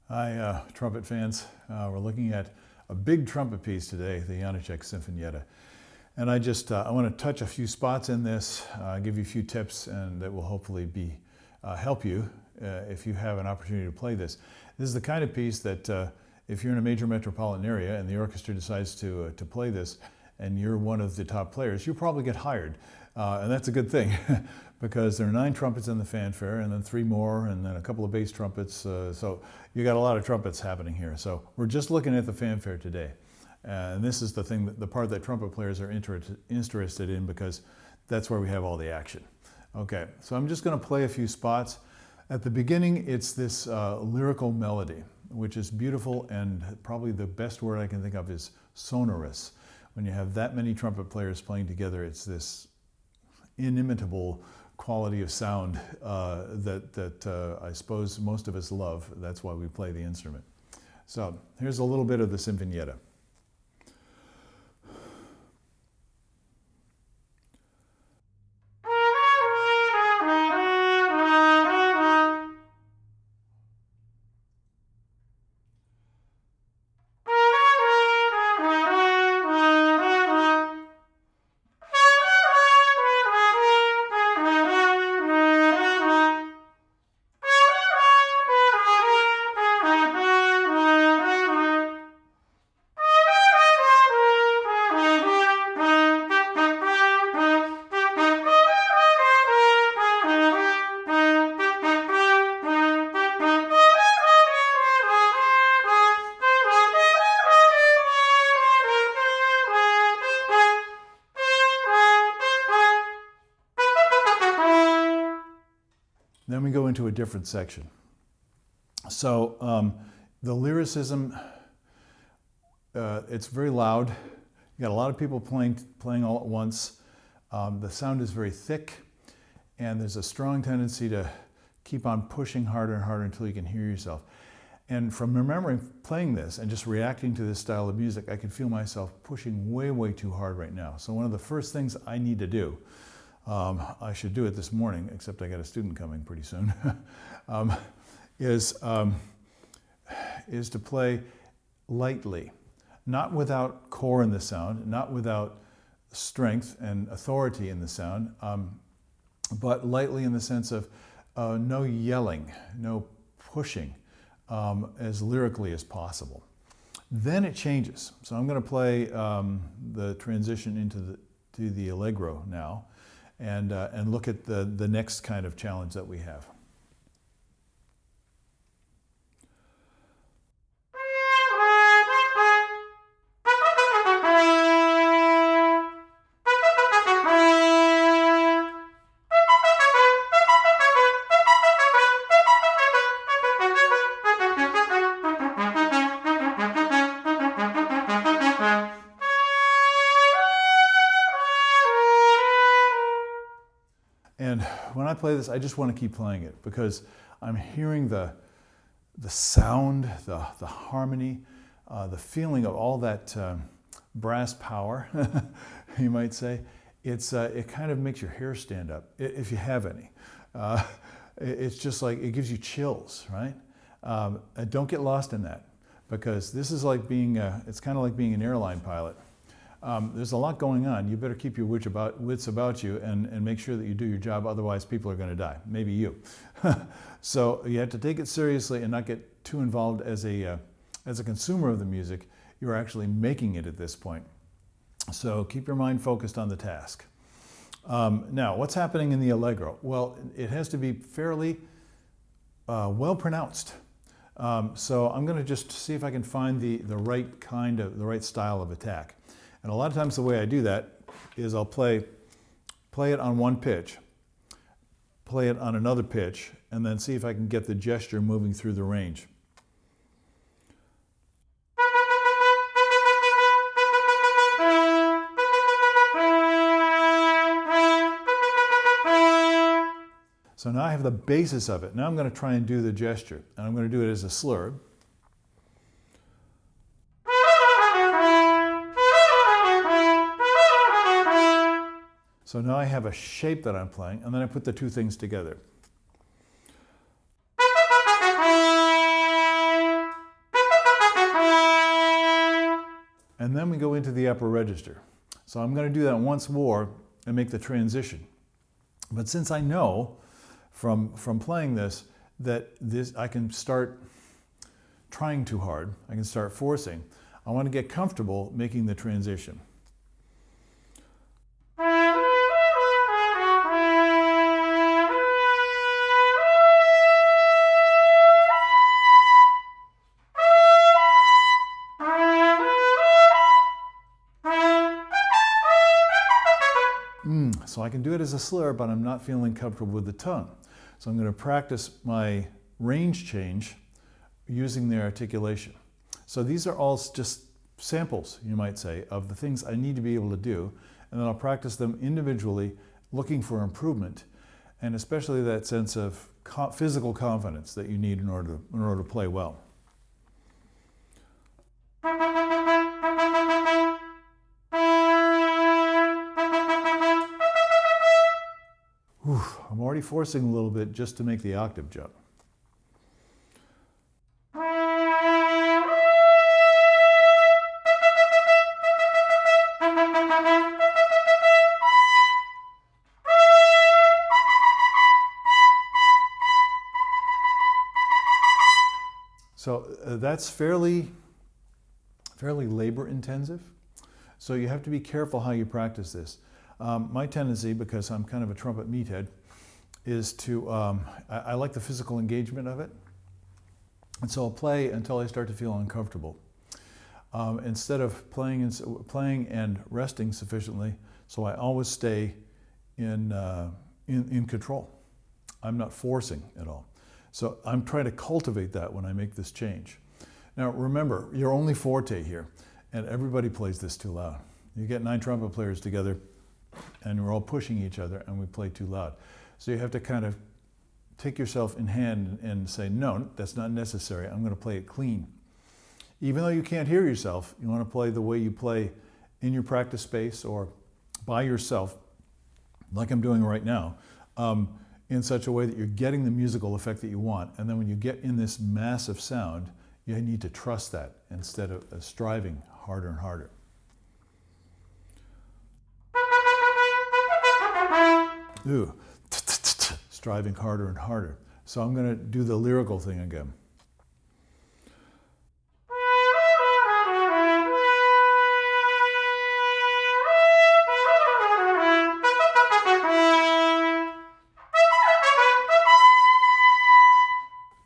Hi, trumpet fans. We're looking at a big trumpet piece today, the Janacek Sinfonietta. And I want to touch a few spots in this, give you a few tips, and that will hopefully help you if you have an opportunity to play this. This is the kind of piece that if you're in a major metropolitan area and the orchestra decides to play this, and you're one of the top players, you'll probably get hired. And that's a good thing because there are 9 trumpets in the fanfare and then 3 more and then a couple of bass trumpets. So you got a lot of trumpets happening here. So we're just looking at the fanfare today. And this is the part that trumpet players are interested in because that's where we have all the action. Okay, so I'm just going to play a few spots. At the beginning, it's this lyrical melody, which is beautiful, and probably the best word I can think of is sonorous. When you have that many trumpet players playing together, it's this inimitable quality of sound that I suppose most of us love. That's why we play the instrument. So here's a little bit of the Sinfonietta. Then we go into a different section. So the lyricism, it's very loud. You got a lot of people playing all at once. The sound is very thick, and there's a strong tendency to keep on pushing harder and harder until you can hear yourself. And from remembering playing this and just reacting to this style of music, I can feel myself pushing way, way too hard right now. So one of the first things I need to do, I should do it this morning, except I got a student coming pretty soon, is to play lightly, not without core in the sound, not without strength and authority in the sound, but lightly in the sense of no yelling, no pushing, as lyrically as possible. Then it changes. So I'm going to play the transition into the allegro now. And look at the next kind of challenge that we have. And when I play this, I just want to keep playing it because I'm hearing the sound, the harmony, the feeling of all that brass power, you might say. It kind of makes your hair stand up, if you have any. It's just like, it gives you chills, right? Don't get lost in that, because this is like it's kind of like being an airline pilot. There's a lot going on. You better keep your wits about you and make sure that you do your job, otherwise people are going to die, maybe you. So you have to take it seriously and not get too involved as a consumer of the music. You're actually making it at this point. So keep your mind focused on the task. Now, what's happening in the allegro? Well, it has to be fairly well pronounced. So I'm going to just see if I can find the right style of attack. And a lot of times the way I do that is I'll play it on one pitch, play it on another pitch, and then see if I can get the gesture moving through the range. So now I have the basis of it. Now I'm going to try and do the gesture, and I'm going to do it as a slur. So now I have a shape that I'm playing, and then I put the two things together. and then we go into the upper register. So I'm going to do that once more and make the transition. But since I know from playing this that I can start trying too hard, I can start forcing, I want to get comfortable making the transition. So I can do it as a slur, but I'm not feeling comfortable with the tongue. So I'm going to practice my range change using the articulation. So these are all just samples, you might say, of the things I need to be able to do, and then I'll practice them individually, looking for improvement, and especially that sense of physical confidence that you need in order to play well. I'm already forcing a little bit just to make the octave jump. So that's fairly labor intensive. So you have to be careful how you practice this. My tendency, because I'm kind of a trumpet meathead, is to, I like the physical engagement of it. And so I'll play until I start to feel uncomfortable. Instead of playing and resting sufficiently, so I always stay in control. I'm not forcing at all. So I'm trying to cultivate that when I make this change. Now remember, you're only forte here, and everybody plays this too loud. You get 9 trumpet players together, and we're all pushing each other, and we play too loud. So you have to kind of take yourself in hand and say, no, that's not necessary. I'm going to play it clean. Even though you can't hear yourself, you want to play the way you play in your practice space or by yourself, like I'm doing right now, in such a way that you're getting the musical effect that you want. And then when you get in this massive sound, you need to trust that instead of striving harder and harder. Ooh, striving harder and harder. So I'm going to do the lyrical thing again.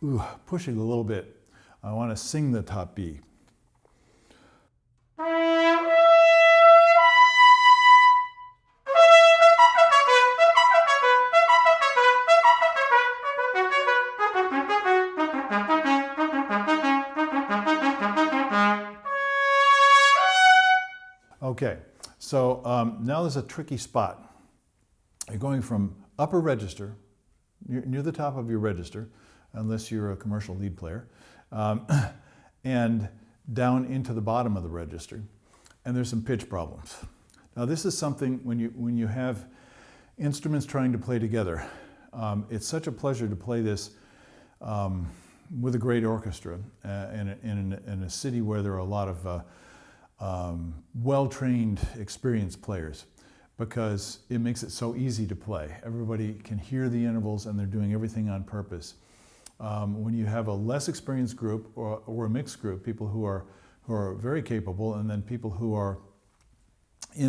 Ooh, pushing a little bit. I want to sing the top B. Okay, so now there's a tricky spot. You're going from upper register, near the top of your register, unless you're a commercial lead player, and down into the bottom of the register. And there's some pitch problems. Now this is something when you have instruments trying to play together, it's such a pleasure to play this with a great orchestra in a city where there are a lot of well-trained, experienced players, because it makes it so easy to play. Everybody can hear the intervals and they're doing everything on purpose. When you have a less experienced group or a mixed group, people who are very capable, and then people who are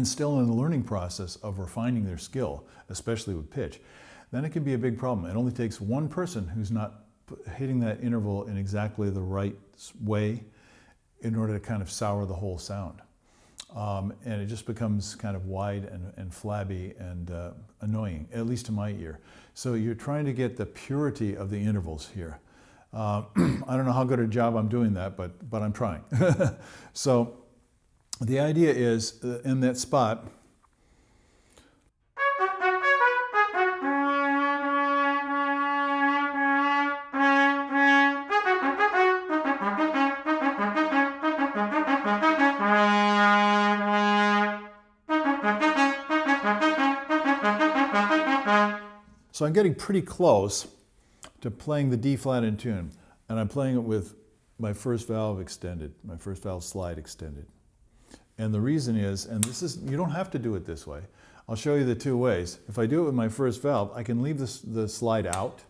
still in the learning process of refining their skill, especially with pitch, then it can be a big problem. It only takes one person who's not hitting that interval in exactly the right way in order to kind of sour the whole sound. And it just becomes kind of wide and flabby and annoying, at least to my ear. So you're trying to get the purity of the intervals here. I don't know how good a job I'm doing that, but I'm trying. So the idea is, in that spot, so I'm getting pretty close to playing the D flat in tune, and I'm playing it with my first valve extended, my first valve slide extended. And the reason is, and this is, you don't have to do it this way. I'll show you the two ways. If I do it with my first valve, I can leave the slide out,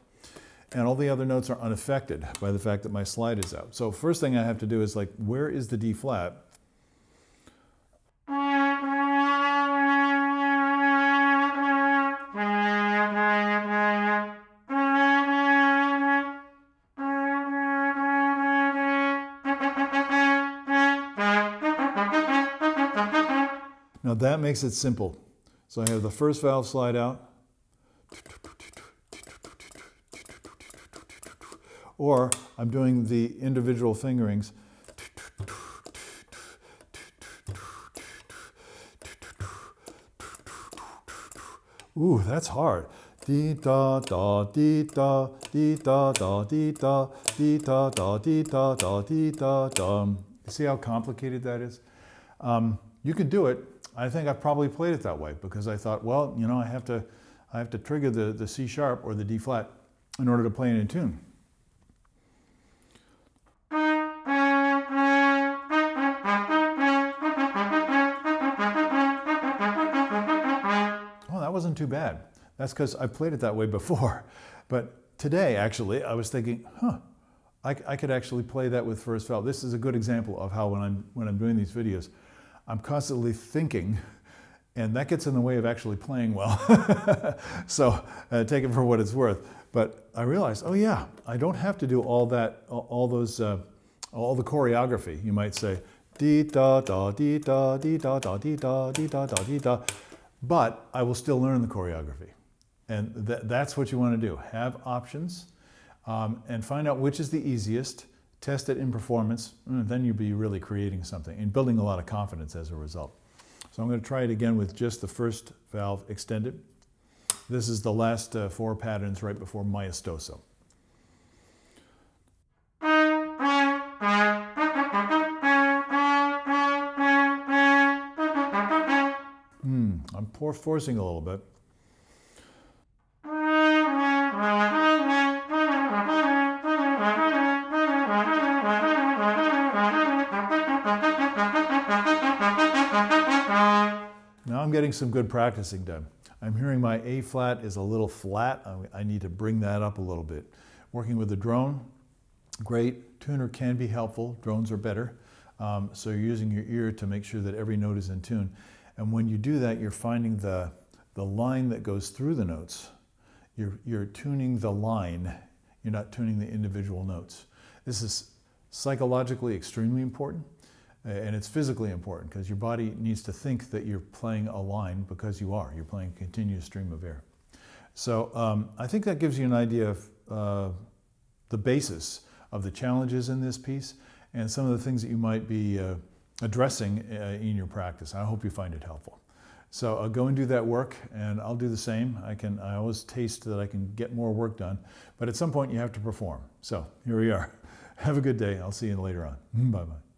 and all the other notes are unaffected by the fact that my slide is out. So first thing I have to do is like, where is the D flat? Now that makes it simple. So I have the first valve slide out, or I'm doing the individual fingerings. Ooh, that's hard. Dee da da dee da dee da da dee da dee da da dee da da dee da da. See how complicated that is? You could do it. I think I probably played it that way because I thought, well, you know, I have to trigger the C sharp or the D flat in order to play it in tune. Oh, that wasn't too bad. That's because I played it that way before. But today, actually, I was thinking, I could actually play that with first valve. This is a good example of how when I'm doing these videos, I'm constantly thinking, and that gets in the way of actually playing well. So take it for what it's worth. But I realized, oh yeah, I don't have to do all that, all the choreography, you might say, dee da da dee da dee da da dee da dee da da dee da. But I will still learn the choreography, and that's what you want to do. Have options, and find out which is the easiest. Test it in performance, and then you'll be really creating something and building a lot of confidence as a result. So I'm going to try it again with just the first valve extended. This is the last 4 patterns right before maestoso. I'm forcing a little bit. Now I'm getting some good practicing done. I'm hearing my A flat is a little flat. I need to bring that up a little bit. Working with the drone, great. Tuner can be helpful. Drones are better. So you're using your ear to make sure that every note is in tune. And when you do that, you're finding the line that goes through the notes. You're tuning the line. You're not tuning the individual notes. This is psychologically extremely important. And it's physically important because your body needs to think that you're playing a line because you're playing a continuous stream of air. So I think that gives you an idea of the basis of the challenges in this piece and some of the things that you might be addressing in your practice. I hope you find it helpful. So go and do that work, and I'll do the same. I always taste that I can get more work done, but at some point you have to perform. So here we are. Have a good day. I'll see you later on. Bye-bye.